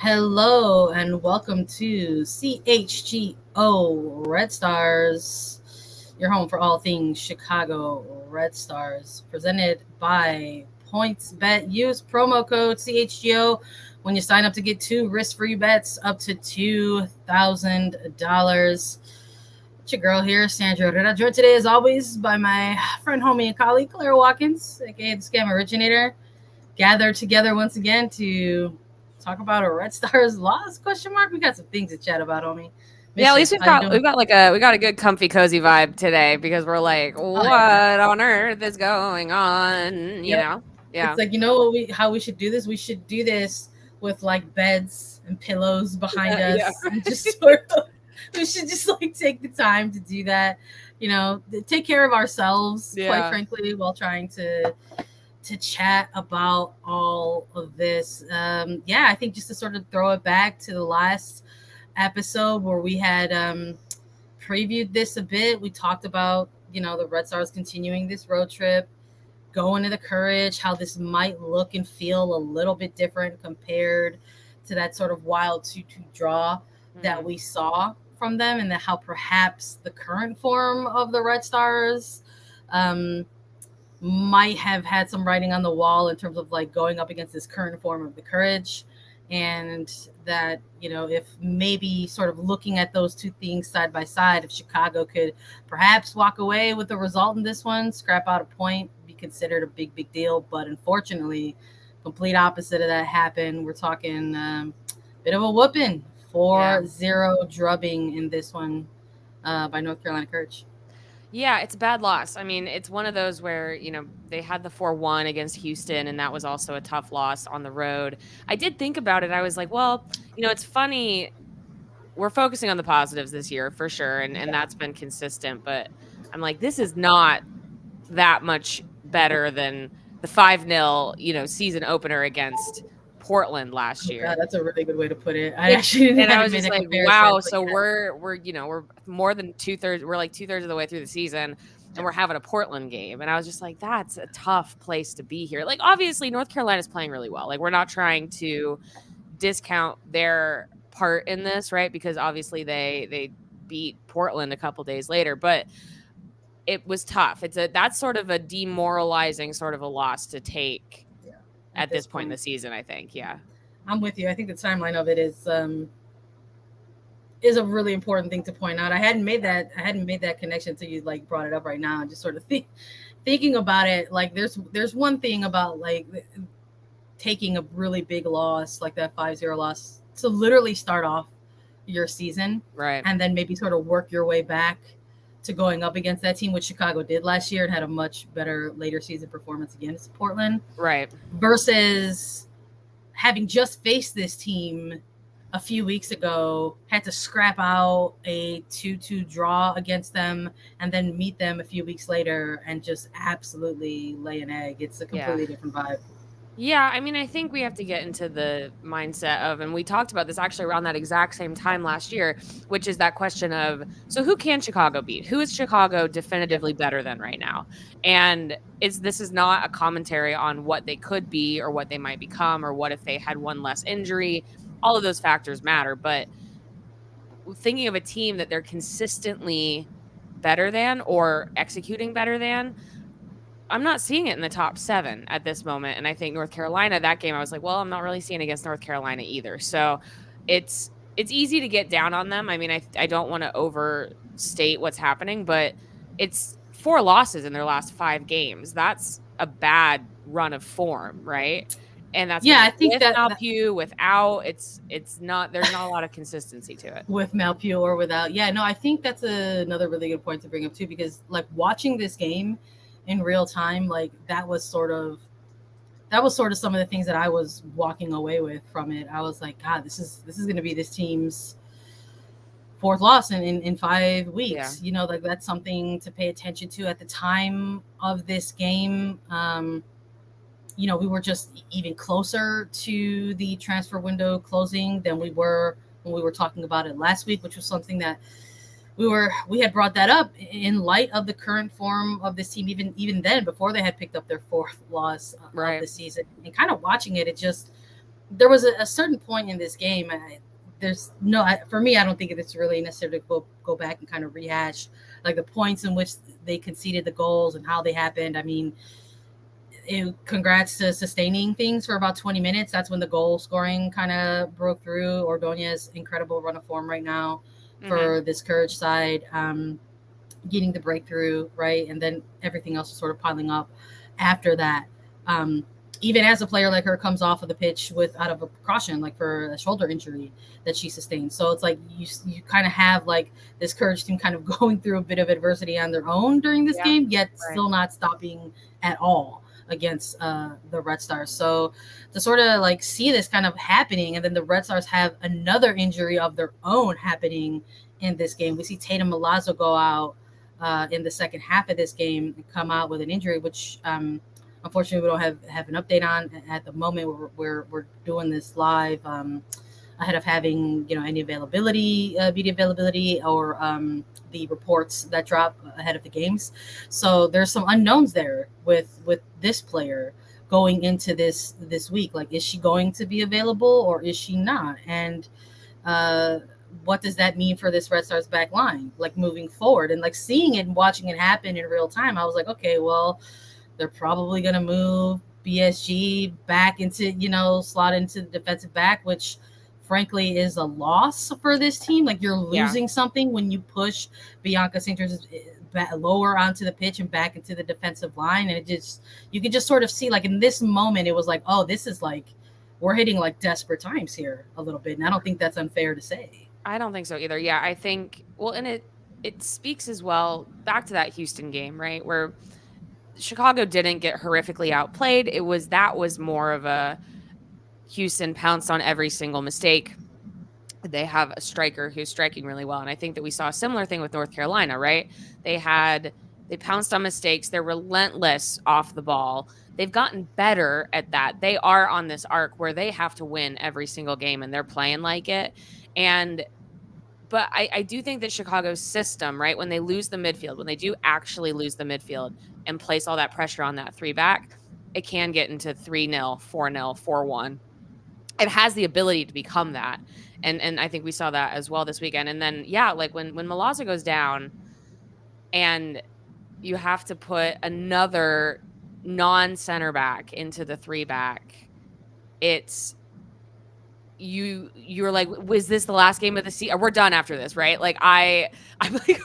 Hello and welcome to CHGO Red Stars, your home for all things Chicago Red Stars, presented by PointsBet. Use promo code CHGO when you sign up to get 2 risk-free bets up to $2,000. It's your girl here, Sandra and Claire. Joined today, as always, by my friend, homie, and colleague, Claire Watkins, aka the Scam Originator. Gathered together once again to talk about a Red Stars loss? Question mark. We got some things to chat about, homie. Yeah, at least we've got a good comfy cozy vibe today because we're like, what on earth is going on? You know? Yeah. It's like, you know what how we should do this? We should do this with like beds and pillows behind us. Yeah. And just sort of we should just like take the time to do that, take care of ourselves, quite frankly, while trying to chat about all of this. I think just to sort of throw it back to the last episode where we had previewed this a bit. We talked about, the Red Stars continuing this road trip, going to the Courage, how this might look and feel a little bit different compared to that sort of wild 2-2 draw that we saw from them, and how perhaps the current form of the Red Stars might have had some writing on the wall in terms of like going up against this current form of the Courage, and that, if maybe sort of looking at those two things side by side, if Chicago could perhaps walk away with the result in this one, scrap out a point, be considered a big deal. But unfortunately, complete opposite of that happened. We're talking bit of a whooping, 4-0 drubbing in this one by North Carolina Courage. Yeah, it's a bad loss. I mean, it's one of those where, they had the 4-1 against Houston, and that was also a tough loss on the road. I did think about it. I was like, well, it's funny. We're focusing on the positives this year for sure, and that's been consistent. But I'm like, this is not that much better than the 5-0, season opener against Portland last year. God, that's a really good way to put it. I was just like, wow. So we're more than 2/3. We're like 2/3 of the way through the season, and we're having a Portland game. And I was just like, that's a tough place to be here. Like, obviously, North Carolina's playing really well. Like, we're not trying to discount their part in this, right? Because obviously they beat Portland a couple days later, but it was tough. That's sort of a demoralizing sort of a loss to take. At this point in the season, I think. Yeah, I'm with you. I think the timeline of it is a really important thing to point out. I hadn't made that connection until you like brought it up right now. Just sort of thinking about it. Like there's one thing about like taking a really big loss like that 5-0 loss to literally start off your season, right? And then maybe sort of work your way back to going up against that team, which Chicago did last year and had a much better later season performance against Portland. Right. Versus having just faced this team a few weeks ago, had to scrap out a 2-2 draw against them and then meet them a few weeks later and just absolutely lay an egg. It's a completely different vibe. Yeah, I mean, I think we have to get into the mindset of, and we talked about this actually around that exact same time last year, which is that question of, so who can Chicago beat? Who is Chicago definitively better than right now? And this is not a commentary on what they could be or what they might become or what if they had one less injury. All of those factors matter, but thinking of a team that they're consistently better than or executing better than, I'm not seeing it in the top 7 at this moment. And I think North Carolina, that game, I was like, well, I'm not really seeing it against North Carolina either. So it's easy to get down on them. I mean, I don't want to overstate what's happening, but it's 4 losses in their last 5 games. That's a bad run of form, right? And that's I think with that Malpew, without, it's not, there's not a lot of consistency to it. With Malpew or without. Yeah, no, I think that's another really good point to bring up too, because like watching this game in real time, like that was sort of some of the things that I was walking away with from it. I was like, God, this is going to be this team's 4th loss in 5 weeks. Yeah. Like that's something to pay attention to. At the time of this game, we were just even closer to the transfer window closing than we were when we were talking about it last week, which was something that we had brought that up in light of the current form of this team, even then, before they had picked up their 4th loss of the season. And kind of watching it, it just there was a certain point in this game. For me, I don't think it's really necessary to go back and kind of rehash like the points in which they conceded the goals and how they happened. I mean, congrats to sustaining things for about 20 minutes. That's when the goal scoring kind of broke through. Ordonez's incredible run of form right now for this Courage side, getting the breakthrough, right? And then everything else is sort of piling up after that. Even as a player like her comes off of the pitch out of a precaution, like for a shoulder injury that she sustained. So it's like you kind of have like this Courage team kind of going through a bit of adversity on their own during this game, yet still not stopping at all against the Red Stars. So to sort of like see this kind of happening, and then the Red Stars have another injury of their own happening in this game. We see Tatumn Milazzo go out in the second half of this game and come out with an injury, which unfortunately we don't have an update on at the moment. We're doing this live ahead of having any media availability or the reports that drop ahead of the games. So there's some unknowns there with this player going into this week. Like, is she going to be available or is she not? And what does that mean for this Red Stars back line, like moving forward? And like seeing it and watching it happen in real time, I was like, okay, well, they're probably going to move BSG back into, slot into the defensive back, which frankly is a loss for this team. Like, you're losing something when you push Bianca Singers lower onto the pitch and back into the defensive line. And you can just sort of see, like, in this moment, it was like, oh, this is like, we're hitting like desperate times here a little bit. And I don't think that's unfair to say. I don't think so either. Yeah, I think, and it speaks as well back to that Houston game, right? Where Chicago didn't get horrifically outplayed. That was more of a Houston pounced on every single mistake. They have a striker who's striking really well. And I think that we saw a similar thing with North Carolina, right? They pounced on mistakes. They're relentless off the ball. They've gotten better at that. They are on this arc where they have to win every single game and they're playing like it. But I do think that Chicago's system, right, when they lose the midfield, when they do actually lose the midfield and place all that pressure on that 3-back, it can get into 3-0, 4-0, 4-1. It has the ability to become that. And I think we saw that as well this weekend. And then, like when Milazzo goes down and you have to put another non-center back into the 3-back, you're like, was this the last game of the season? We're done after this, right? Like I'm like,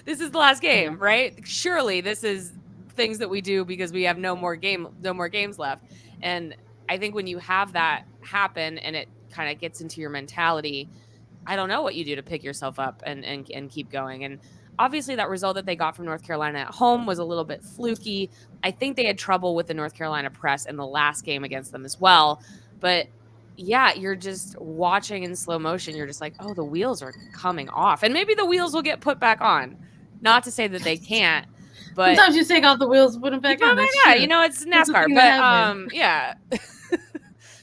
this is the last game, right? Surely this is things that we do because we have no more games left. And I think when you have that happen and it kind of gets into your mentality, I don't know what you do to pick yourself up and keep going. And obviously that result that they got from North Carolina at home was a little bit fluky. I think they had trouble with the North Carolina press in the last game against them as well. But yeah, you're just watching in slow motion. You're just like, oh, the wheels are coming off. And maybe the wheels will get put back on. Not to say that they can't, but sometimes you take off the wheels and put them back on. Yeah, it's NASCAR. But yeah.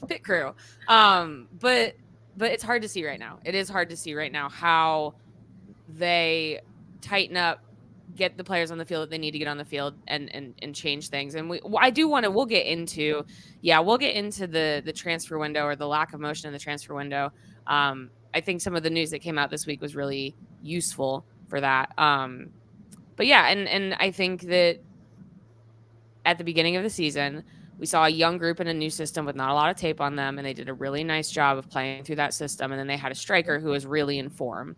Pit crew. But it's hard to see right now. It is hard to see right now how they tighten up, get the players on the field that they need to get on the field and change things. And we'll get into the transfer window or the lack of motion in the transfer window. I think some of the news that came out this week was really useful for that. But yeah, and I think that at the beginning of the season, we saw a young group in a new system with not a lot of tape on them, and they did a really nice job of playing through that system. And then they had a striker who was really in form.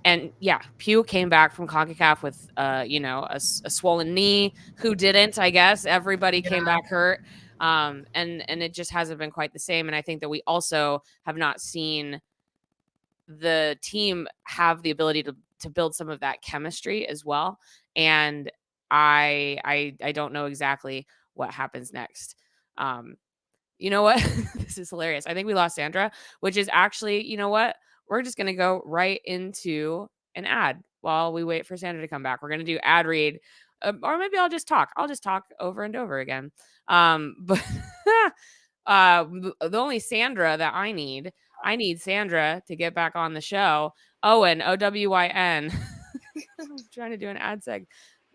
And yeah, Pugh came back from CONCACAF with, a swollen knee. Who didn't? I guess everybody came back hurt, and it just hasn't been quite the same. And I think that we also have not seen the team have the ability to build some of that chemistry as well. And I don't know exactly what happens next. You know what? This is hilarious. I think we lost Sandra, which is actually, you know what? We're just going to go right into an ad while we wait for Sandra to come back. We're going to do ad read, or maybe I'll just talk. I'll just talk over and over again. But the only Sandra that I need Sandra to get back on the show. Owen, OWYN. I'm trying to do an ad seg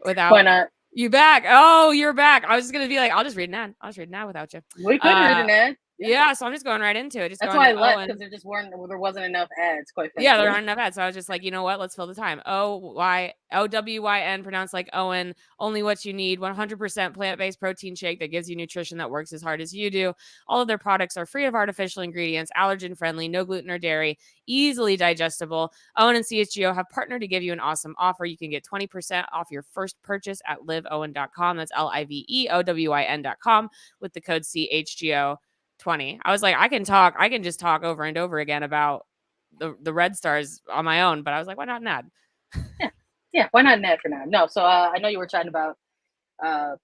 without. Why not? You back? Oh, you're back. I was just going to be like, I'll just read an ad. I'll just read an ad without you. We could read an ad. Yeah, so I'm just going right into it. That's why I left, because there wasn't enough ads, quite frankly. Yeah, there aren't enough ads. So I was just like, you know what? Let's fill the time. OWYN, pronounced like Owen. Only what you need. 100% plant-based protein shake that gives you nutrition that works as hard as you do. All of their products are free of artificial ingredients, allergen-friendly, no gluten or dairy, easily digestible. Owen and CHGO have partnered to give you an awesome offer. You can get 20% off your first purchase at liveowen.com. That's LIVEOWYN.com with the code CHGO20. I was like, I can just talk over and over again about the Red Stars on my own, but I was like, why not an ad? Yeah, why not an ad for now? No, so I know you were chatting about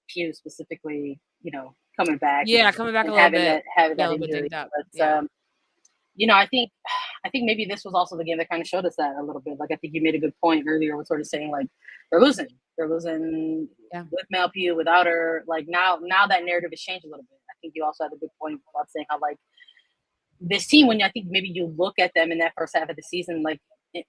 Pew specifically, coming back. Yeah, coming back a little bit. Having that injury. But I think maybe this was also the game that kind of showed us that a little bit. Like, I think you made a good point earlier with sort of saying, like, they're losing with Mel Pew, without her. Like, now that narrative has changed a little bit. I think you also had a good point about saying how, like, this team, when I think maybe you look at them in that first half of the season, like,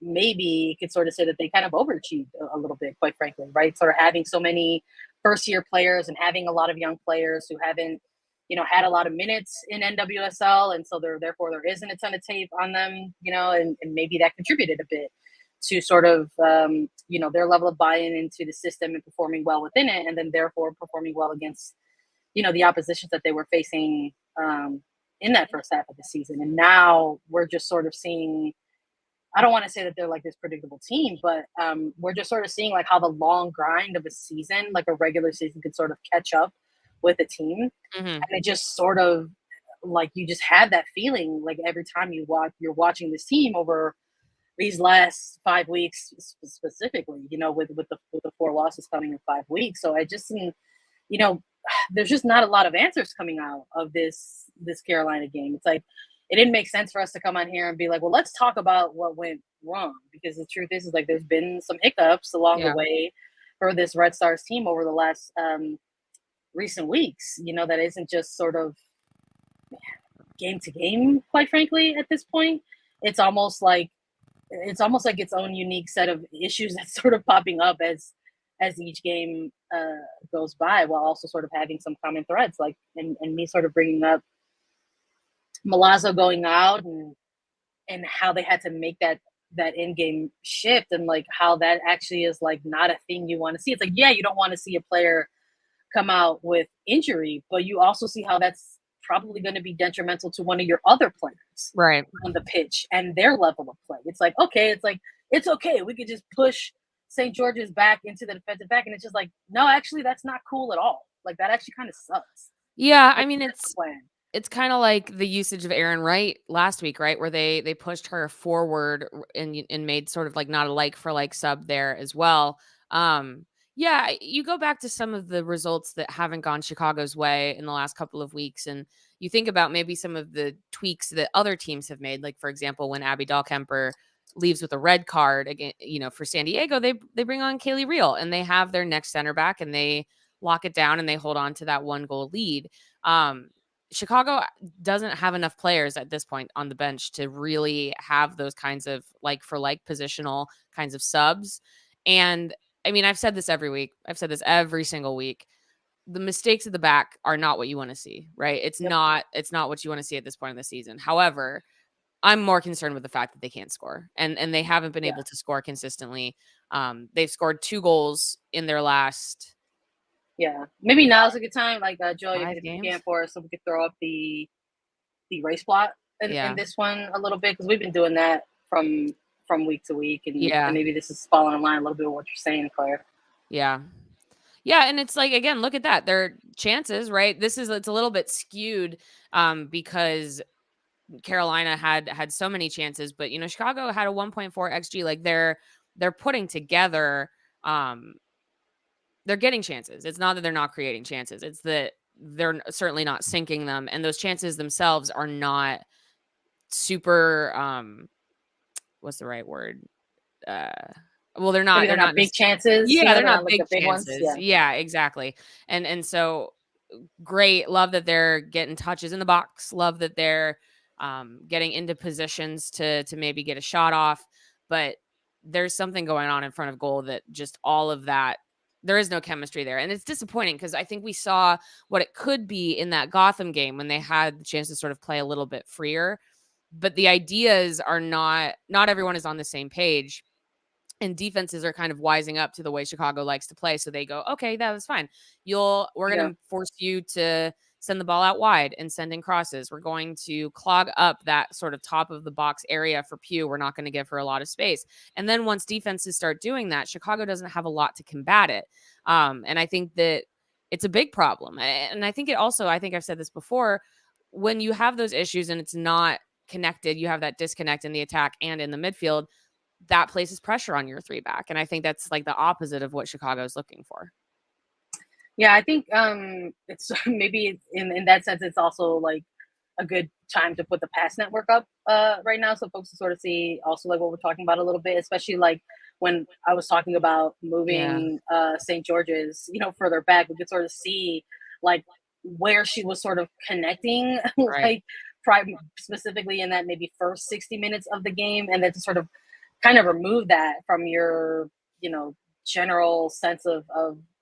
maybe you could sort of say that they kind of overachieved a little bit, quite frankly, right? Sort of having so many first-year players and having a lot of young players who haven't, had a lot of minutes in NWSL, and so therefore there isn't a ton of tape on them, and maybe that contributed a bit to sort of, their level of buy-in into the system and performing well within it, and then therefore performing well against, the oppositions that they were facing in that first half of the season. And now we're just sort of seeing, I don't want to say that they're like this predictable team, but we're just sort of seeing like how the long grind of a season, like a regular season, could sort of catch up with a team. Mm-hmm. And it just sort of like, you just have that feeling like every time you're watching this team over these last 5 weeks specifically, with the 4 losses coming in 5 weeks. So I just, there's just not a lot of answers coming out of this Carolina game. It's like, it didn't make sense for us to come on here and be like, well, let's talk about what went wrong, because the truth is like, there's been some hiccups along the way for this Red Stars team over the last recent weeks, that isn't just sort of game to game, quite frankly. At this point, it's almost like its own unique set of issues that's sort of popping up as each game goes by, while also sort of having some common threads, like, and me sort of bringing up Milazzo going out and how they had to make that in-game shift, and like how that actually is like not a thing you want to see. It's like, yeah, you don't want to see a player come out with injury, but you also see how that's probably going to be detrimental to one of your other players on the pitch and their level of play. It's like, okay, it's okay. We could just push St. George's back into the defensive back. And it's just like, no, actually, that's not cool at all. Like, that actually kind of sucks. Yeah, I mean, it's kind of like the usage of Aaron Wright last week, right? Where they pushed her forward and made sort of like not a like for like sub there as well. Yeah, you go back to some of the results that haven't gone Chicago's way in the last couple of weeks, and you think about maybe some of the tweaks that other teams have made. Like, for example, when Abby Dahlkemper leaves with a red card again, for San Diego, they bring on Kaylee Reel, and they have their next center back, and they lock it down, and they hold on to that 1-goal lead. Chicago doesn't have enough players at this point on the bench to really have those kinds of like for like positional kinds of subs. And I mean, I've said this every week. I've said this every single week. The mistakes at the back are not what you want to see, right? It's not what you want to see at this point in the season. However, I'm more concerned with the fact that they can't score, and they haven't been able to score consistently. They've scored 2 goals in their last. Yeah, maybe now's a good time. Like, Joey, if you can for us, so we could throw up the race plot in this one a little bit, because we've been doing that from week to week, and maybe this is falling in line a little bit with what you're saying, Claire. Yeah, and it's like, again, look at that. Their chances, right? It's a little bit skewed because Carolina had so many chances, but Chicago had a 1.4 XG. Like, they're putting together. They're getting chances. It's not that they're not creating chances. It's that they're certainly not sinking them. And those chances themselves are not super, what's the right word? Well, they're not big chances. Yeah, they're not big chances. Yeah, exactly. And so great. Love that they're getting touches in the box. Love that they're getting into positions to maybe get a shot off. But there's something going on in front of goal that just all of that There is no chemistry there. And it's disappointing because I think we saw what it could be in that Gotham game when they had the chance to sort of play a little bit freer. But the ideas are not everyone is on the same page. And defenses are kind of wising up to the way Chicago likes to play. So they go, okay, that was fine. We're going to force you to send the ball out wide and send in crosses. We're going to clog up that sort of top of the box area for Pugh. We're not going to give her a lot of space. And then once defenses start doing that, Chicago doesn't have a lot to combat it. And I think that it's a big problem. And I think I think I've said this before, when you have those issues and it's not connected, you have that disconnect in the attack and in the midfield, that places pressure on your 3-back. And I think that's like the opposite of what Chicago is looking for. Yeah, I think it's maybe in that sense, it's also like a good time to put the pass network up right now. So folks can sort of see also like what we're talking about a little bit, especially like when I was talking about moving St. George's, further back, we could sort of see like where she was sort of connecting, right. like specifically in that maybe first 60 minutes of the game. And then to sort of kind of remove that from your, general sense of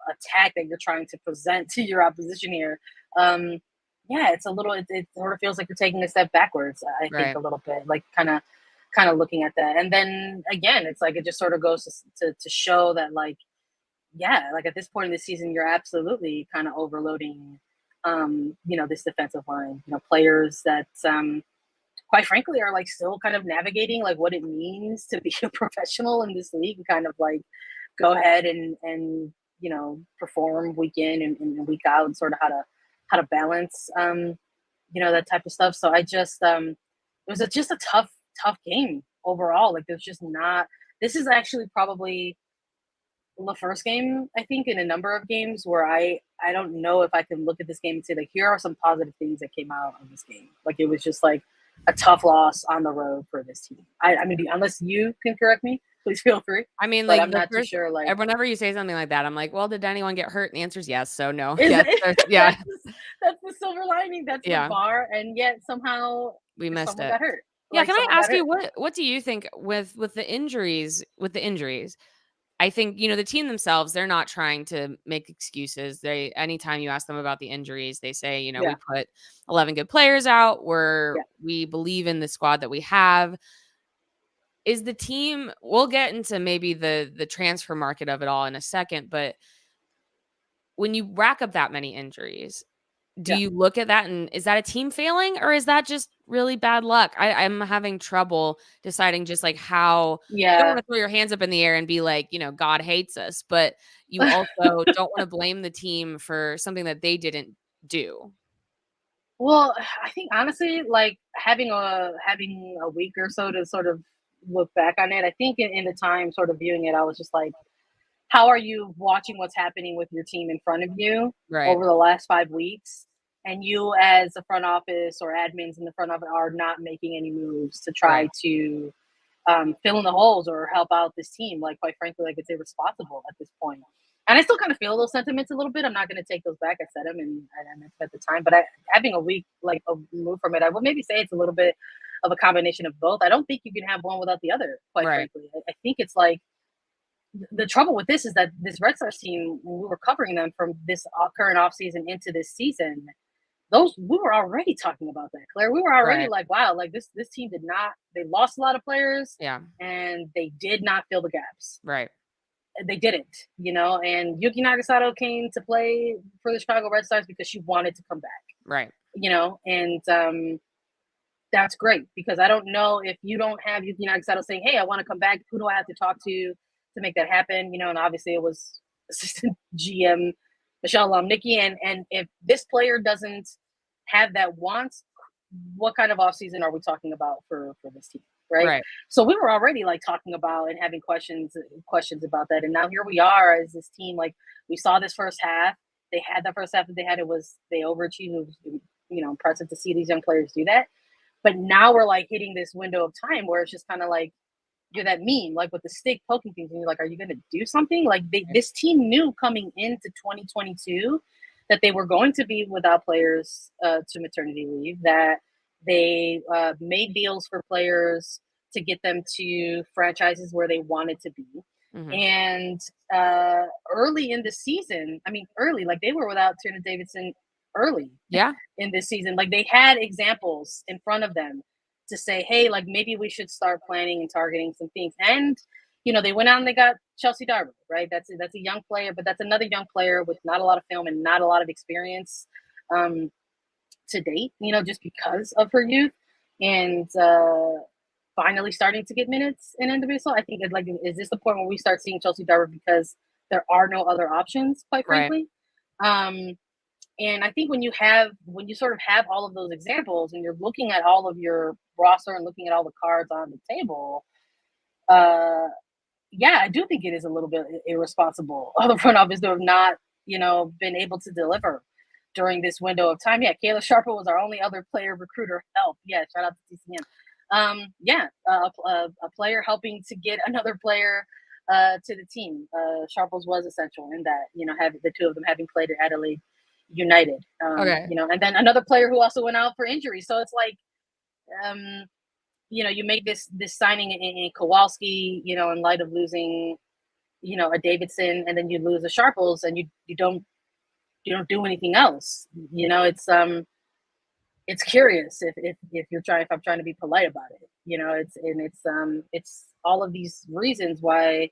attack that you're trying to present to your opposition here. It's a little, it sort of feels like you're taking a step backwards, I think a little bit, like kind of looking at that. And then again, it's like, it just sort of goes to show that like at this point in the season, you're absolutely kind of overloading, this defensive line, players that, quite frankly, are like still kind of navigating like what it means to be a professional in this league and kind of like go ahead and perform week in and week out and sort of how to balance that type of stuff. So I just it was just a tough game overall. Like there's just not. This is actually probably the first game, I think, in a number of games where I don't know if I can look at this game and say like here are some positive things that came out of this game. Like it was just like a tough loss on the road for this team. I mean, unless you can correct me, please feel free. I mean, but like I'm not too sure. Like whenever you say something like that, I'm like, well, did anyone get hurt? And the answer is yes. So no. Yes, yeah. That's the silver lining. That's the bar. And yet somehow we missed it. Got hurt. Yeah. Like, can I ask you what do you think with the injuries? I think, the team themselves, they're not trying to make excuses. Anytime you ask them about the injuries, they say, we put 11 good players out. We believe in the squad that we have. Is the team, we'll get into maybe the transfer market of it all in a second, but when you rack up that many injuries, do you look at that and is that a team failing or is that just really bad luck? I'm having trouble deciding just like how you don't want to throw your hands up in the air and be like, God hates us, but you also don't want to blame the team for something that they didn't do. Well, I think honestly, like having a week or so to sort of look back on it, I think in the time sort of viewing it, I was just like, how are you watching what's happening with your team in front of you over the last 5 weeks? And you as a front office or admins in the front office are not making any moves to try to fill in the holes or help out this team. Like, quite frankly, like it's irresponsible at this point. And I still kind of feel those sentiments a little bit. I'm not going to take those back. I said them and at the time, but having a week, like a move from it, I would maybe say it's a little bit of a combination of both. I don't think you can have one without the other, quite frankly. I think it's like, the trouble with this is that this Red Stars team, when we were covering them from this current offseason into this season, we were already talking about that, Claire. We were already like, wow, like this team they lost a lot of players. Yeah. And they did not fill the gaps. Right. They didn't, and Yuki Nagasato came to play for the Chicago Red Stars because she wanted to come back. Right. And that's great because I don't know if you don't have Yuki Nagasato saying, hey, I want to come back. Who do I have to talk to make that happen? And obviously it was assistant GM Michelle Lomnicki. And if this player doesn't have that want, what kind of offseason are we talking about for this team? Right. So we were already like talking about and having questions about that. And now here we are as this team, like we saw this first half. They had the first half that they had. They overachieved. It was, impressive to see these young players do that. But now we're like hitting this window of time where it's just kind of like, you're that meme, like with the stick poking things. And you're like, are you going to do something? Like this team knew coming into 2022 that they were going to be without players to maternity leave, that they made deals for players to get them to franchises where they wanted to be. And early in the season, like they were without Tierna Davidson early in this season. Like they had examples in front of them to say, hey, like maybe we should start planning and targeting some things. And, they went out and they got Chelsea Darby, right? That's a young player, but that's another young player with not a lot of film and not a lot of experience to date, just because of her youth. And finally starting to get minutes in NWSL. I think is this the point where we start seeing Chelsea Darby because there are no other options, quite frankly? Right. And I think when you sort of have all of those examples and you're looking at all of your roster and looking at all the cards on the table, I do think it is a little bit irresponsible of the front office to have not, been able to deliver during this window of time. Yeah, Kayla Sharper was our only other player recruiter help. Yeah, shout out to TCM. A player helping to get another player to the team. Sharples was essential in that, having the two of them having played at Adelaide United. And then another player who also went out for injury. So it's like, you make this signing in Kowalski, in light of losing, a Davidson, and then you lose a Sharples, and you don't do anything else. It's curious if I'm trying to be polite about it, it's all of these reasons why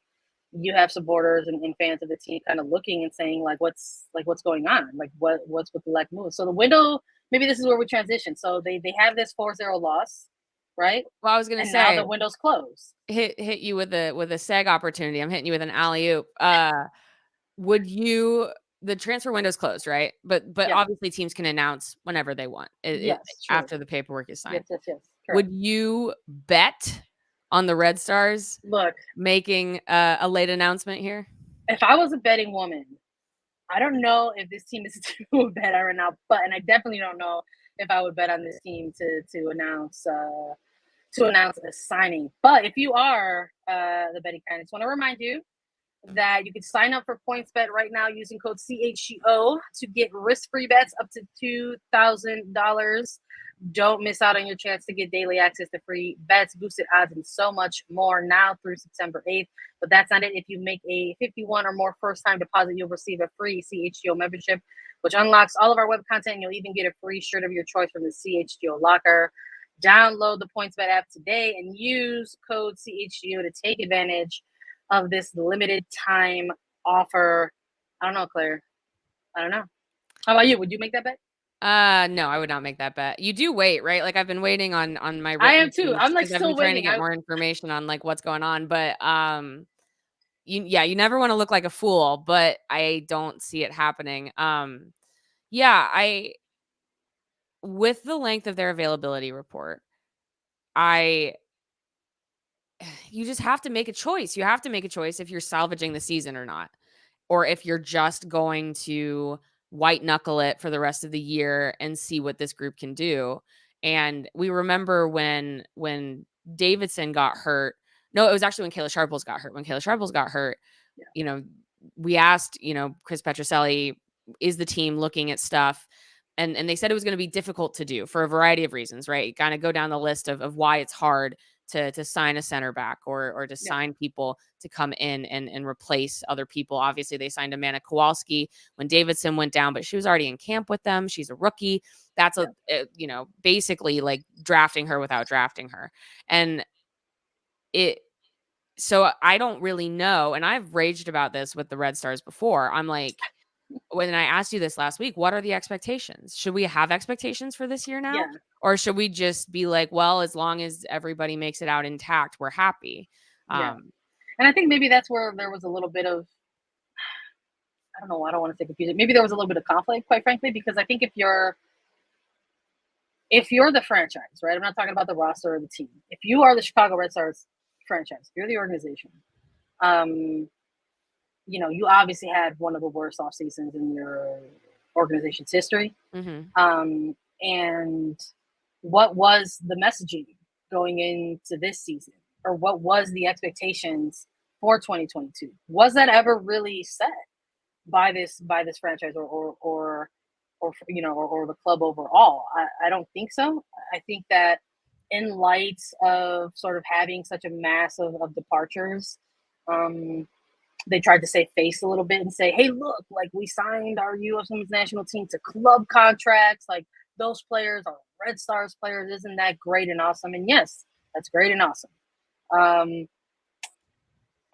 you have supporters and fans of the team kind of looking and saying what's going on, what's with the leg move. So the window, maybe this is where we transition. So they have this 4-0 loss, right? Well, I was gonna say now the window's closed. Hit you with a seg opportunity. I'm hitting you with an alley-oop. The transfer window's closed, right? But obviously teams can announce whenever they want. After the paperwork is signed. Yes. Correct. Would you bet on the Red Stars making a late announcement here? If I was a betting woman, I don't know if this team is to bet right now, and I definitely don't know if I would bet on this team to announce a signing. But if you are the betting fan, I just want to remind you that you can sign up for PointsBet right now using code CHGO to get risk-free bets up to $2,000. Don't miss out on your chance to get daily access to free bets, boosted odds, and so much more now through September 8th. But that's not it. If you make a 51 or more first-time deposit, you'll receive a free CHGO membership, which unlocks all of our web content, and you'll even get a free shirt of your choice from the CHGO locker. Download the PointsBet app today and use code CHGO to take advantage of this limited time offer. I don't know, Claire. I don't know. How about you? Would you make that bet? No, I would not make that bet. You do wait, right? Like I've been waiting on my. I am too. I'm like still trying to get more information on what's going on, but you never want to look like a fool, but I don't see it happening. With the length of their availability report, you just have to make a choice. You have to make a choice if you're salvaging the season or not, or if you're just going to white knuckle it for the rest of the year and see what this group can do. And we remember when Davidson got hurt. No, it was actually when Kayla Sharples got hurt. When Kayla Sharples got hurt, we asked, Chris Petroselli, is the team looking at stuff? And they said it was going to be difficult to do for a variety of reasons, right? Kind of go down the list of why it's hard to sign a center back or to sign people to come in and replace other people. Obviously, they signed Amanda Kowalski when Davidson went down, but she was already in camp with them. She's a rookie. That's basically like drafting her without drafting her. And so I don't really know. And I've raged about this with the Red Stars before. I'm like, when I asked you this last week, what are the expectations? Should we have expectations for this year now? Yeah. Or should we just be like, well, as long as everybody makes it out intact, we're happy. And I think maybe that's where there was a little bit of, I don't know, I don't want to say confusion. Maybe there was a little bit of conflict, quite frankly, because I think if you're the franchise, right? I'm not talking about the roster or the team. If you are the Chicago Red Stars franchise, if you're the organization, you obviously had one of the worst off seasons in your organization's history. Mm-hmm. And what was the messaging going into this season, or what was the expectations for 2022? Was that ever really set by this franchise or the club overall? I don't think so. I think that in light of sort of having such a mass of departures They tried to save face a little bit and say, hey, look, like we signed our U.S. women's national team to club contracts. Like those players are Red Stars players. Isn't that great and awesome? And yes, that's great and awesome.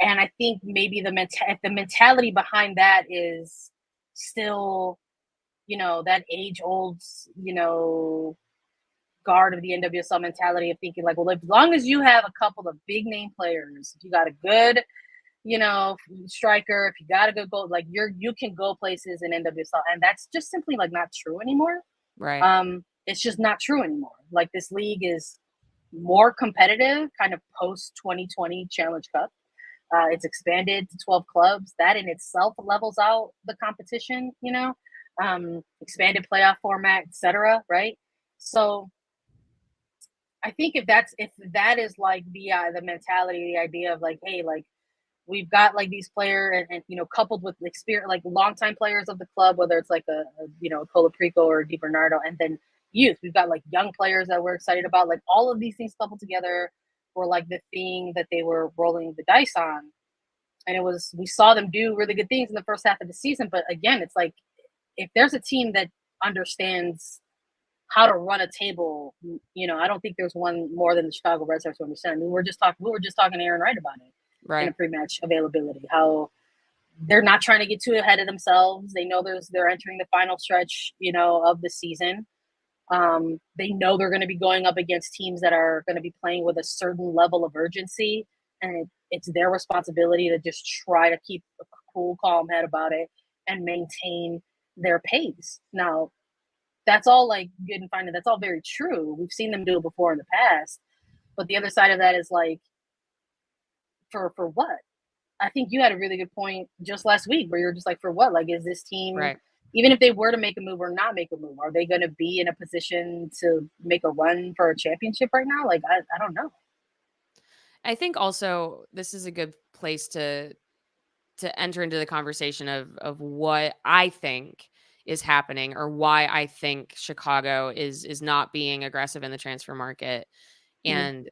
And I think maybe the mentality behind that is still, that age-old, guard of the NWSL mentality of thinking like, well, as long as you have a couple of big-name players, if you got a good striker, if you got a good goal, like you can go places in NWSL, and that's just simply like not true anymore. Right. It's just not true anymore. Like this league is more competitive, kind of post 2020 Challenge Cup. It's expanded to 12 clubs. That in itself levels out the competition. Expanded playoff format, etc. Right. So I think if that is like the mentality, the idea of like, hey, like, we've got like these players and coupled with experience, like longtime players of the club, whether it's like a Colaprico or Di Bernardo, and then youth. We've got like young players that we're excited about. Like all of these things coupled together were like the thing that they were rolling the dice on. And we saw them do really good things in the first half of the season. But again, it's like, if there's a team that understands how to run a table, I don't think there's one more than the Chicago Red Stars to understand. I mean, we were just talking to Aaron Wright about it. Right. In a pre-match availability, how they're not trying to get too ahead of themselves. They know they're entering the final stretch, of the season. They know they're going to be going up against teams that are going to be playing with a certain level of urgency, and it's their responsibility to just try to keep a cool, calm head about it and maintain their pace. Now, that's all like good and fine, and that's all very true. We've seen them do it before in the past, but the other side of that is like, for what? I think you had a really good point just last week where you're just like, for what? Like, is this team, right, even if they were to make a move or not make a move, are they going to be in a position to make a run for a championship right now? Like, I don't know. I think also this is a good place to enter into the conversation of what I think is happening, or why I think Chicago is not being aggressive in the transfer market. And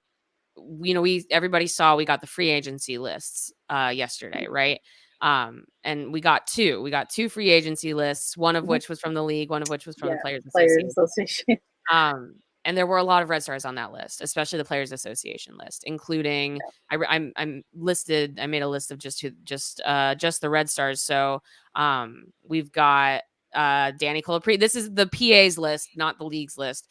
everybody saw we got the free agency lists yesterday, right? And we got two free agency lists, one of which was from the league, one of which was from the Players Association. And there were a lot of Red Stars on that list, especially the Players Association list, including I'm listed. I made a list of just the Red Stars. So we've got Danny Colaprico. This is the PA's list, not the league's list.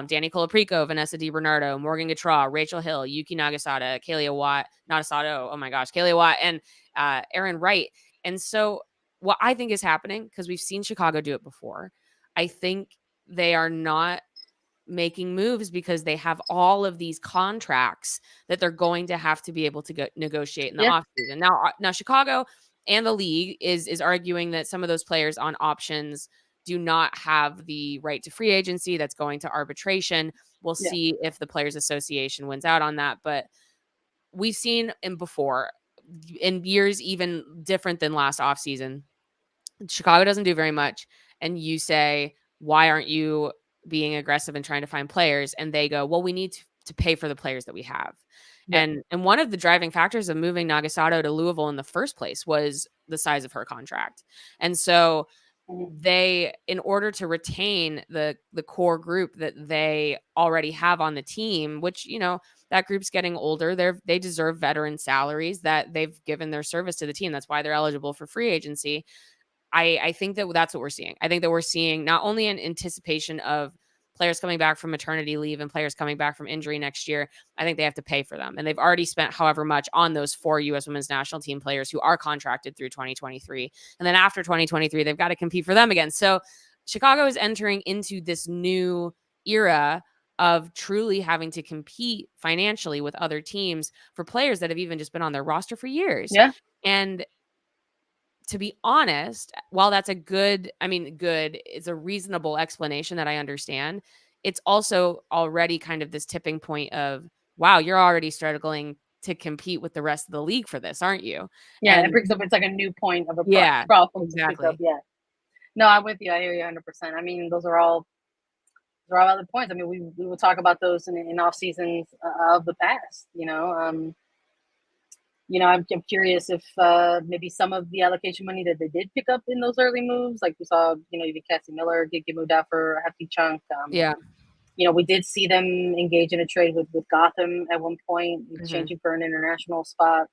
Danny Colaprico, Vanessa Di Bernardo, Morgan Gautrat, Rachel Hill, Yuki Nagasata, Kalia Watt, Kalia Watt, and Aaron Wright. And so what I think is happening, because we've seen Chicago do it before, I think they are not making moves because they have all of these contracts that they're going to have to be able to negotiate in the offseason. Now Chicago and the league is arguing that some of those players on options do not have the right to free agency. That's going to arbitration. We'll see if the Players Association wins out on that. But we've seen before, in years even different than last offseason, Chicago doesn't do very much. And you say, why aren't you being aggressive and trying to find players? And they go, well, we need to pay for the players that we have. And one of the driving factors of moving Nagasata to Louisville in the first place was the size of her contract. And so they, in order to retain the core group that they already have on the team, which, that group's getting older, they deserve veteran salaries that they've given their service to the team. That's why they're eligible for free agency. I think that's what we're seeing. I think that we're seeing not only an anticipation of players coming back from maternity leave and players coming back from injury next year. I think they have to pay for them. And they've already spent however much on those 4 U.S. women's national team players who are contracted through 2023. And then after 2023, they've got to compete for them again. So Chicago is entering into this new era of truly having to compete financially with other teams for players that have even just been on their roster for years. Yeah. And to be honest, while that's good, it's a reasonable explanation that I understand. It's also already kind of this tipping point of, wow, you're already struggling to compete with the rest of the league for this, aren't you? Yeah, and it brings up, it's like a new point of a problem. Exactly. Yeah. No, I'm with you. I hear you 100%. I mean, those are all other points. I mean, we will talk about those in off seasons of the past, I'm curious if maybe some of the allocation money that they did pick up in those early moves, like we saw, even Cassie Miller get moved out for a hefty chunk. We did see them engage in a trade with Gotham at one point, changing for an international spot.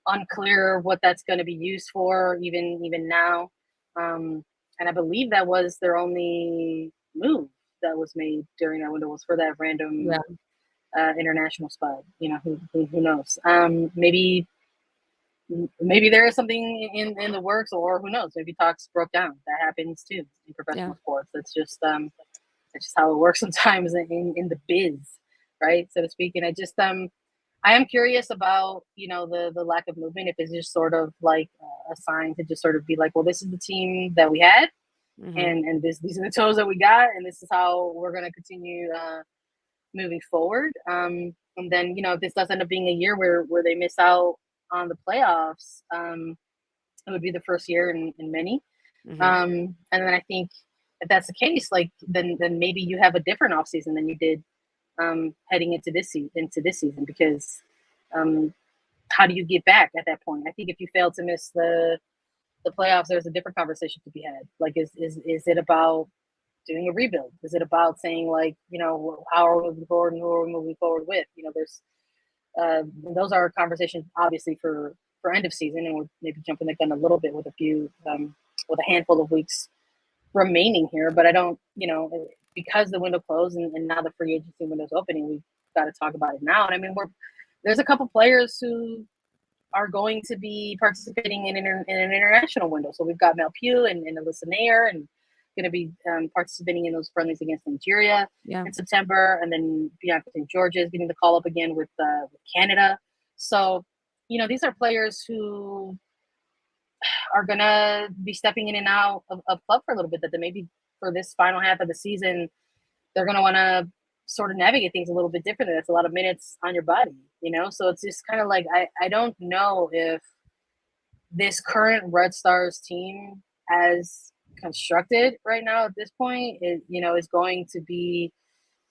Unclear what that's going to be used for, even now. And I believe that was their only move that was made during that window, was for that random international spot. Who knows? Maybe there is something in the works, or who knows? Maybe talks broke down. That happens too in professional sports. That's just how it works sometimes in the biz, right, so to speak. And I am curious about the lack of movement. If it's just sort of like a sign to just sort of be like, well, this is the team that we had, and these are the toes that we got, and this is how we're going to continue moving forward. And then if this does end up being a year where they miss out on the playoffs, it would be the first year in many. And then I think if that's the case, like then maybe you have a different offseason than you did heading into this season, because how do you get back at that point? I think if you fail to miss the playoffs, there's a different conversation to be had. Like, is it about doing a rebuild? Is it about saying, like, how are we moving forward and who are we moving forward with? There's those are conversations obviously for end of season, and we're maybe jumping the gun a little bit with with a handful of weeks remaining here. But I don't, because the window closed and now the free agency window is opening, we've got to talk about it now. And I mean, there's a couple players who are going to be participating in an international window. So we've got Mel Pugh and Alyssa Nair, and going to be participating in those friendlies against Nigeria in September. And then Bianca St. George is getting the call up again with Canada. So, these are players who are going to be stepping in and out of club for a little bit, that maybe for this final half of the season, they're going to want to sort of navigate things a little bit differently. That's a lot of minutes on your body, So it's just kind of like, I don't know if this current Red Stars team, as constructed right now at this point, is going to be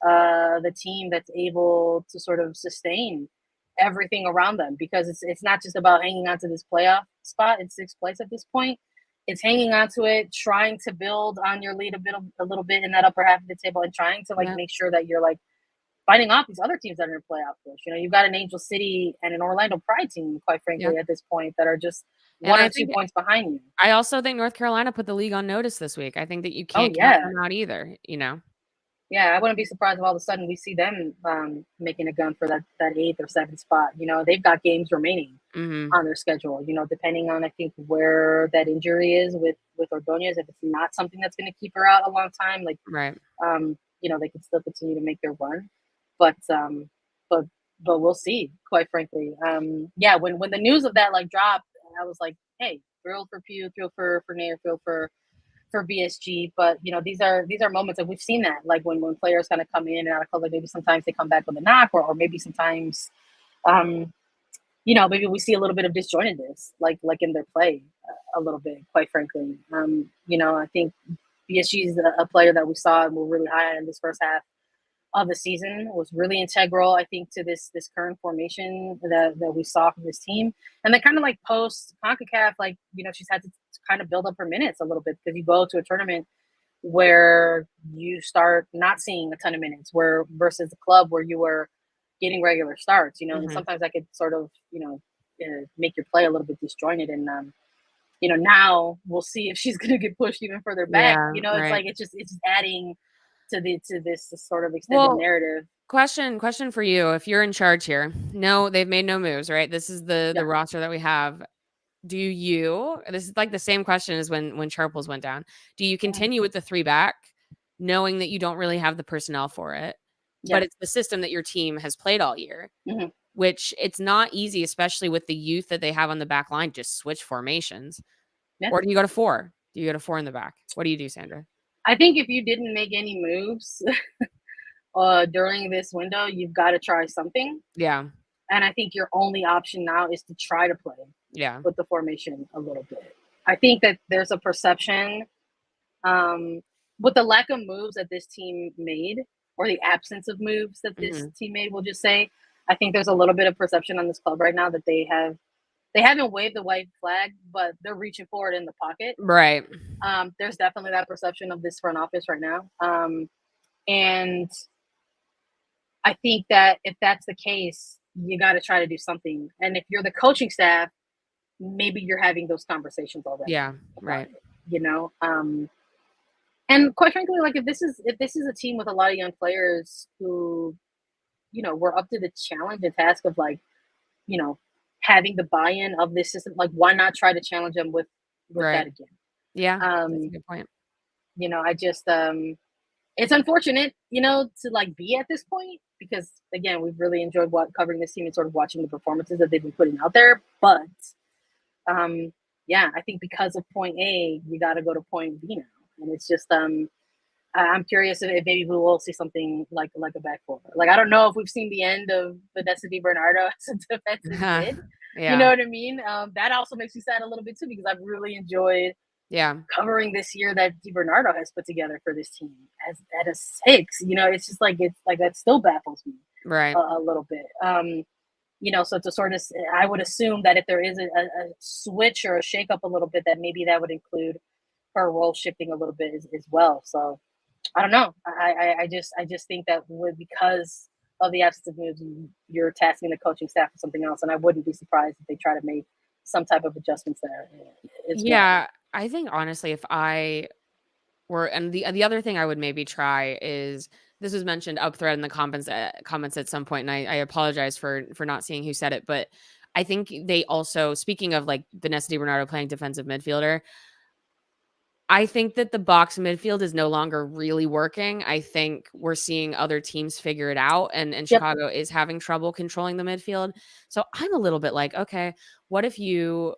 the team that's able to sort of sustain everything around them, because it's not just about hanging on to this playoff spot in sixth place at this point. It's hanging on to it, trying to build on your lead a little bit in that upper half of the table, and trying to make sure that you're fighting off these other teams that are in playoff push. You've got an Angel City and an Orlando Pride team, quite frankly, at this point, that are just one or 2 points behind you. I also think North Carolina put the league on notice this week. I think that you can't count them out either, Yeah, I wouldn't be surprised if all of a sudden we see them making a gun for that 8th or 7th spot. They've got games remaining on their schedule, depending on, I think, where that injury is with Ordonez. If it's not something that's going to keep her out a long time, they can still continue to make their run. But we'll see, quite frankly. When the news of that dropped, I was like, hey, thrilled for Pugh, thrilled for Nair, thrilled for BSG. But these are moments that we've seen that, when players kind of come in and out of club, maybe sometimes they come back with a knock, or maybe sometimes maybe we see a little bit of disjointedness like in their play a little bit, quite frankly. I think BSG is a player that we saw and we're really high on in this first half of the season, was really integral, I think, to this current formation that we saw from this team. And then kind of post CONCACAF, she's had to kind of build up her minutes a little bit, because you go to a tournament where you start not seeing a ton of minutes, where versus the club where you were getting regular starts, and sometimes that could sort of, make your play a little bit disjointed. And, now we'll see if she's going to get pushed even further back. It's just adding to this sort of extended narrative. Question for you. If you're in charge here, no, they've made no moves, right? This is the roster that we have. This is like the same question as when Sharples went down. Do you continue with the 3 back, knowing that you don't really have the personnel for it, but it's the system that your team has played all year, which it's not easy, especially with the youth that they have on the back line, just switch formations. Or do you go to 4? Do you go to 4 in the back? What do you do, Sandra? I think if you didn't make any moves during this window, you've got to try something. Yeah. And I think your only option now is to try to play with the formation a little bit. I think that there's a perception with the lack of moves that this team made, or the absence of moves that this team made, we'll just say, I think there's a little bit of perception on this club right now that they have they haven't waved the white flag, but they're reaching forward in the pocket. Right. There's definitely that perception of this front office right now. And I think that if that's the case, you got to try to do something. And if you're the coaching staff, maybe you're having those conversations already. Yeah, right. And quite frankly, like if this is a team with a lot of young players who, were up to the challenge and task of like, having the buy-in of this system, like why not try to challenge them with right. that again? Yeah, that's a good point. I just it's unfortunate, to like be at this point because again, we've really enjoyed covering this team and sort of watching the performances that they've been putting out there. But I think because of point A, you got to go to point B now, and it's just I'm curious if maybe we will see something like a back four. Like I don't know if we've seen the end of Vanessa DiBernardo as a defensive mid. Yeah. You know what I mean? That also makes me sad a little bit too because I've really enjoyed covering this year that DiBernardo has put together for this team as at a 6. It's just like that still baffles me right a little bit. So to sort of, I would assume that if there is a switch or a shakeup a little bit, that maybe that would include her role shifting a little bit as well. So I don't know. I just think that because of the absence of moves, you're tasking the coaching staff with something else, and I wouldn't be surprised if they try to make some type of adjustments there. Yeah, I think honestly, if I were, and the other thing I would maybe try is, this was mentioned up thread in the comments at some point, and I apologize for not seeing who said it, but I think they also, speaking of like Vanessa DiBernardo playing defensive midfielder, I think that the box midfield is no longer really working. I think we're seeing other teams figure it out, and Chicago is having trouble controlling the midfield. So I'm a little bit like, okay, what if you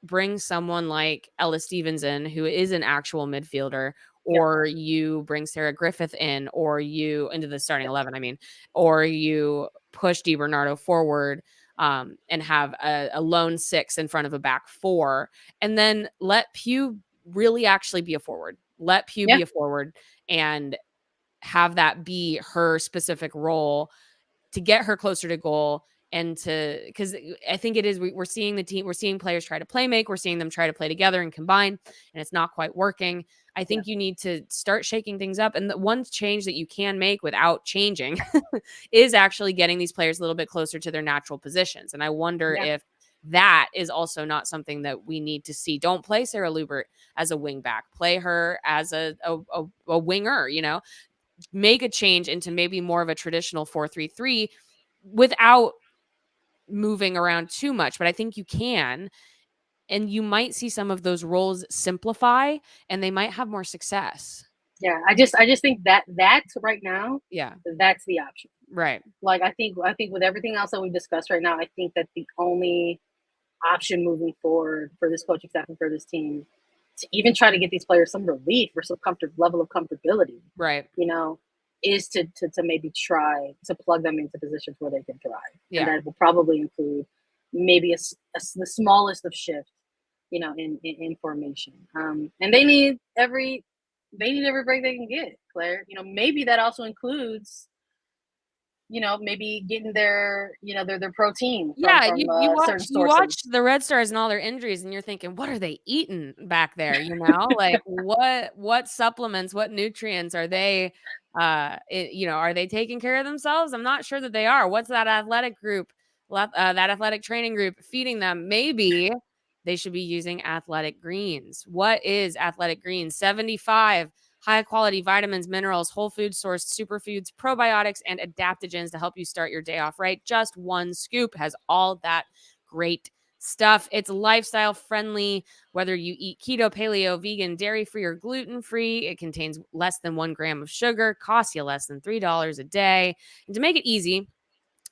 bring someone like Ella Stevens in, who is an actual midfielder, or you bring Sarah Griffith in, or you into the starting 11, I mean, or you push DiBernardo forward and have a lone 6 in front of a back 4, and then let Pugh really actually be a forward. Let Pugh be a forward and have that be her specific role to get her closer to goal. And because I think it is, we're seeing the team, we're seeing players try to play make, we're seeing them try to play together and combine, and it's not quite working. I think you need to start shaking things up. And the one change that you can make without changing is actually getting these players a little bit closer to their natural positions. And I wonder if that is also not something that we need to see. Don't play Sarah Lubert as a wing back. Play her as a winger, make a change into maybe more of a traditional 4-3-3 without moving around too much. But I think you can, and you might see some of those roles simplify and they might have more success. Yeah, I just think that right now, that's the option. Right. Like I think with everything else that we've discussed right now, I think that the only option moving forward for this coaching staff and for this team to even try to get these players some relief or some level of comfortability, right, is to maybe try to plug them into positions where they can thrive. Yeah. And that will probably include maybe the smallest of shifts, in formation. And they need every break they can get, Claire. Maybe that also includes maybe getting their protein. You watch the Red Stars and all their injuries, and you're thinking, what are they eating back there? Like what supplements, what nutrients are they? Are they taking care of themselves? I'm not sure that they are. What's that athletic training group feeding them? Maybe they should be using Athletic Greens. What is Athletic Greens? 75 high-quality vitamins, minerals, whole food sourced superfoods, probiotics, and adaptogens to help you start your day off right. Just one scoop has all that great stuff. It's lifestyle friendly, whether you eat keto, paleo, vegan, dairy-free, or gluten-free. It contains less than 1 gram of sugar, costs you less than $3 a day. And to make it easy,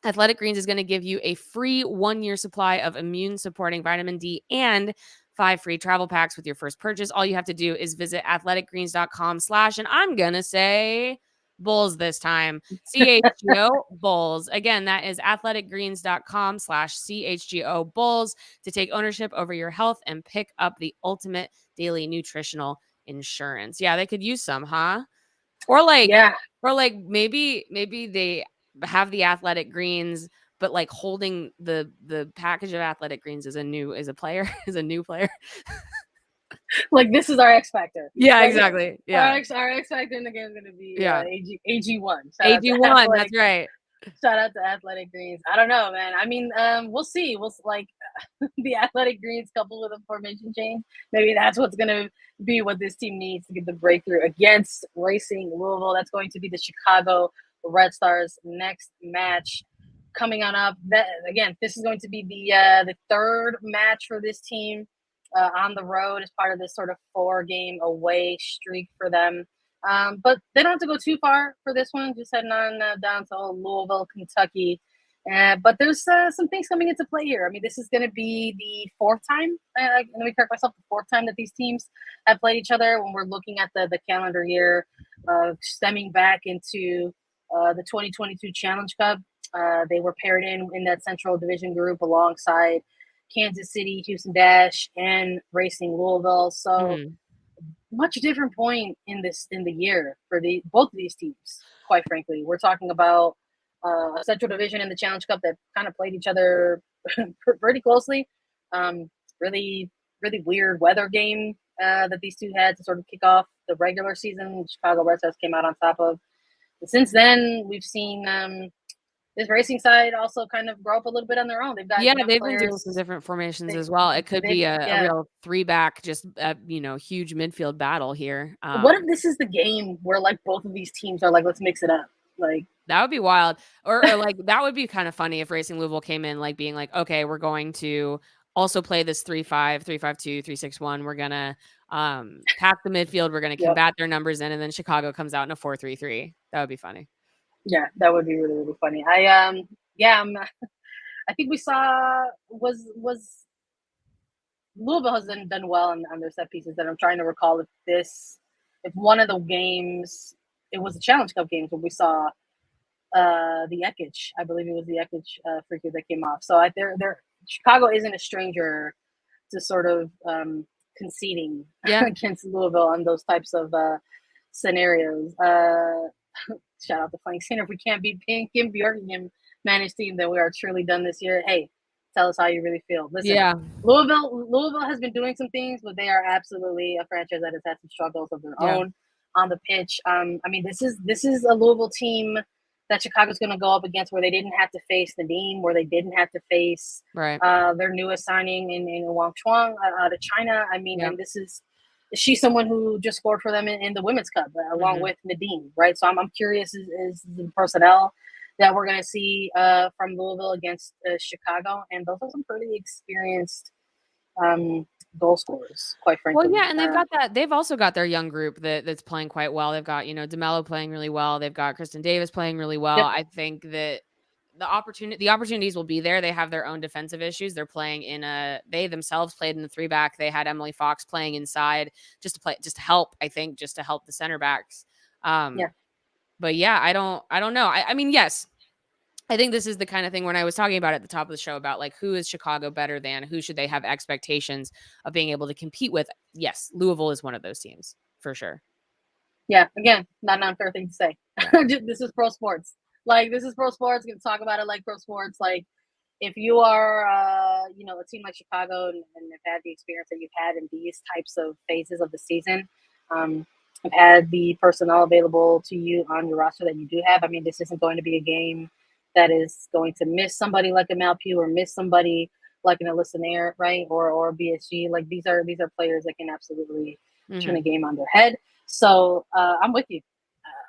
Athletic Greens is going to give you a free 1-year supply of immune-supporting vitamin D and 5 free travel packs with your first purchase. All you have to do is visit athleticgreens.com/ and I'm going to say Bulls this time. CHGO Bulls. Again, that is athleticgreens.com/ CHGO Bulls to take ownership over your health and pick up the ultimate daily nutritional insurance. Yeah, they could use some, huh? Or maybe they have the Athletic Greens but like holding the package of athletic greens is a new player. Like, this is our X factor. Yeah, like, exactly. Yeah, our X factor in the game is going to be AG1. AG1. That's right. Shout out to Athletic Greens. I don't know, man. I mean, we'll see. We'll like the Athletic Greens coupled with a formation change. Maybe that's what's going to be what this team needs to get the breakthrough against Racing Louisville. That's going to be the Chicago Red Stars next match coming on up. That, again, this is going to be the third match for this team on the road as part of this sort of 4-game away streak for them. But they don't have to go too far for this one. Just heading on down to Louisville, Kentucky. But there's some things coming into play here. I mean, this is going to be the fourth time. Let me correct myself. The fourth time that these teams have played each other when we're looking at the calendar year, stemming back into the 2022 Challenge Cup. They were paired in that Central Division group alongside Kansas City, Houston Dash, and Racing Louisville. So much different point in the year for both of these teams. Quite frankly, we're talking about a Central Division in the Challenge Cup that kind of played each other pretty closely. Really, really weird weather game that these two had to sort of kick off the regular season. Chicago Red Stars came out on top of. And since then, we've seen this Racing side also kind of grow up a little bit on their own. They've been doing some different formations as well. It could be a real 3-back, just huge midfield battle here. What if this is the game where like both of these teams are like, let's mix it up? Like, that would be wild. Or like that would be kind of funny if Racing Louisville came in like being like, okay, we're going to also play this 3-5, 3-5-2, 3-6-1. We're gonna pack the midfield. We're gonna combat their numbers in, and then Chicago comes out in a 4-3-3. That would be funny. Yeah, that would be really, really funny. I think we saw was Louisville has done well on their set pieces. That I'm trying to recall if one of the games, it was the Challenge Cup games where we saw the Ekich. I believe it was the Ekich free kick that came off. So Chicago isn't a stranger to sort of conceding against Louisville on those types of scenarios. Shout out to Flank Center. If we can't beat Kim Bjorkingham managed team, then we are truly done this year. Hey, tell us how you really feel. Listen, Louisville has been doing some things, but they are absolutely a franchise that has had some struggles of their own on the pitch. I mean, this is a Louisville team that Chicago's going to go up against where they didn't have to face Nadim, where they didn't have to face their newest signing in Wang Chuang out of China. I mean, and she's someone who just scored for them in the Women's Cup along with Nadim, right? So I'm curious is the personnel that we're going to see from Louisville against Chicago, and those are some pretty experienced goal scorers, quite frankly. Well, yeah, and they've got that. They've also got their young group that's playing quite well. They've got DeMello playing really well. They've got Kristen Davis playing really well. Yep. I think that the opportunities will be there. They have their own defensive issues. They're playing they themselves played in the 3-back. They had Emily Fox playing inside just to help the center backs. But yeah, I don't know. I mean, yes, I think this is the kind of thing when I was talking about at the top of the show about like, who is Chicago better than, who should they have expectations of being able to compete with? Yes. Louisville is one of those teams for sure. Yeah. Again, not an unfair thing to say. This is pro sports. Like, this is pro sports. Going to talk about it like pro sports. Like, if you are, a team like Chicago and have had the experience that you've had in these types of phases of the season, have had the personnel available to you on your roster that you do have. I mean, this isn't going to be a game that is going to miss somebody like a Malpew or miss somebody like an Alyssa Nair, right? Or BSG. Like, these are players that can absolutely turn a game on their head. So I'm with you.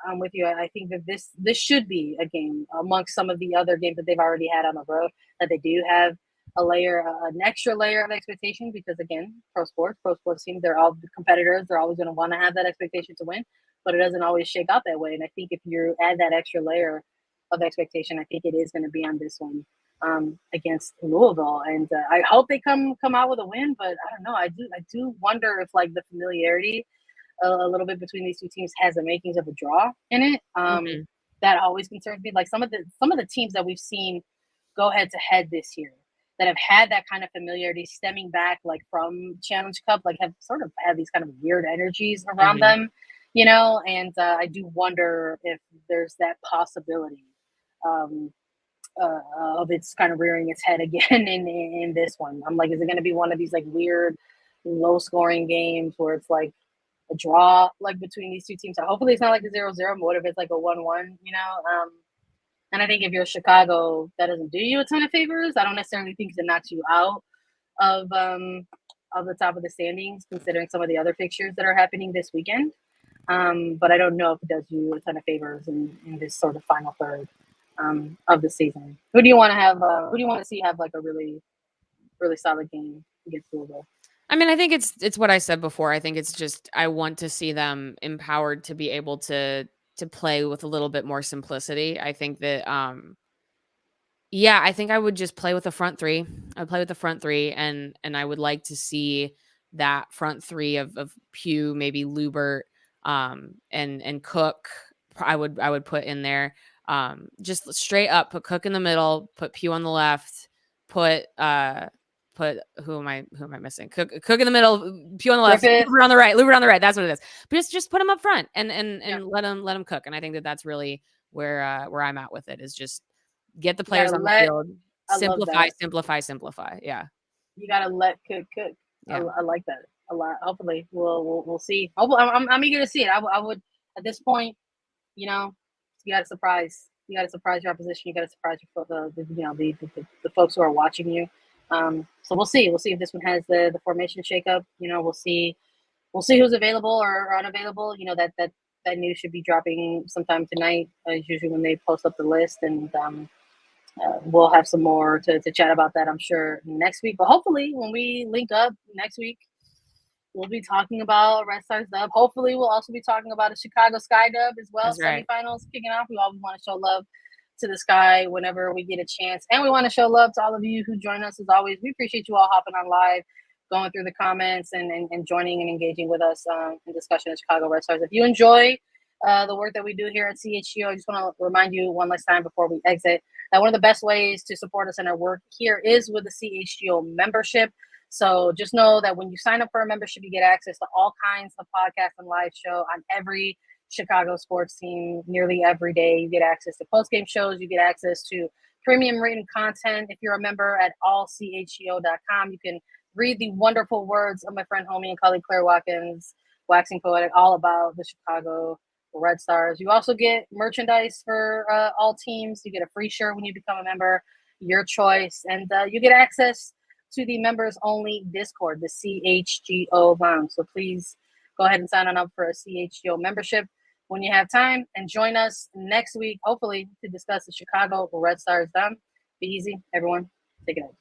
I think that this should be a game amongst some of the other games that they've already had on the road, that they do have an extra layer of expectation, because again, pro sports teams, they're all competitors. They're always going to want to have that expectation to win, but it doesn't always shake out that way. And I think if you add that extra layer of expectation, I think it is going to be on this one against Louisville. And I hope they come out with a win, but I don't know. I do wonder if like the familiarity a little bit between these two teams has the makings of a draw in it. That always concerns me. Like some of the teams that we've seen go head to head this year that have had that kind of familiarity stemming back like from Challenge Cup, like have sort of had these kind of weird energies around them, and I do wonder if there's that possibility of its kind of rearing its head again in this one. I'm like, is it going to be one of these like weird, low scoring games where it's like a draw like between these two teams? So hopefully it's not like a 0-0. What if it's like a 1-1? And I think if you're Chicago, that doesn't do you a ton of favors. I don't necessarily think it knocks you out of the top of the standings, considering some of the other fixtures that are happening this weekend. But I don't know if it does you a ton of favors in this sort of final third of the season. Who do you want to have? Who do you want to see have like a really, really solid game against Louisville? I mean, I think it's what I said before. I think it's just I want to see them empowered to be able to play with a little bit more simplicity. I think that I think I would just play with the front three. I would play with the front three, and I would like to see that front three of Pugh, maybe Lubert, and Cook. I would put in there. Just straight up, put Cook in the middle, put Pugh on the left, put who am I missing? Cook in the middle, Pugh on the left, Lubert on the right. That's what it is. But just put him up front and let him cook. And I think that's really where I'm at with it, is just get the players on the field, simplify. Yeah, you gotta let Cook. Yeah. I like that a lot. Hopefully, we'll see. I'm eager to see it. I would at this point, you gotta surprise. You gotta surprise your opposition. You gotta surprise the folks who are watching you. So we'll see. We'll see if this one has the formation shakeup. We'll see who's available or unavailable. That news should be dropping sometime tonight. Usually when they post up the list, and we'll have some more to chat about that, I'm sure, next week. But hopefully when we link up next week, we'll be talking about Red Stars dub. Hopefully we'll also be talking about a Chicago Sky dub as well. That's semifinals right. Kicking off. We always want to show love to the Sky whenever we get a chance. And we want to show love to all of you who join us as always. We appreciate you all hopping on live, going through the comments and joining and engaging with us in discussion of Chicago Red Stars. If you enjoy the work that we do here at CHGO, I just want to remind you one last time before we exit that one of the best ways to support us in our work here is with the CHGO membership. So just know that when you sign up for a membership, you get access to all kinds of podcasts and live show on every Chicago sports team nearly every day. You get access to post-game shows. You get access to premium written content. If you're a member at allchgo.com, you can read the wonderful words of my friend, homie, and colleague Claire Watkins, waxing poetic, all about the Chicago Red Stars. You also get merchandise for all teams. You get a free shirt when you become a member, your choice. And you get access to the members-only Discord, the CHGO Lounge. So please go ahead and sign on up for a CHGO membership when you have time, and join us next week, hopefully, to discuss the Chicago Red Stars dub. Be easy, everyone. Take it out.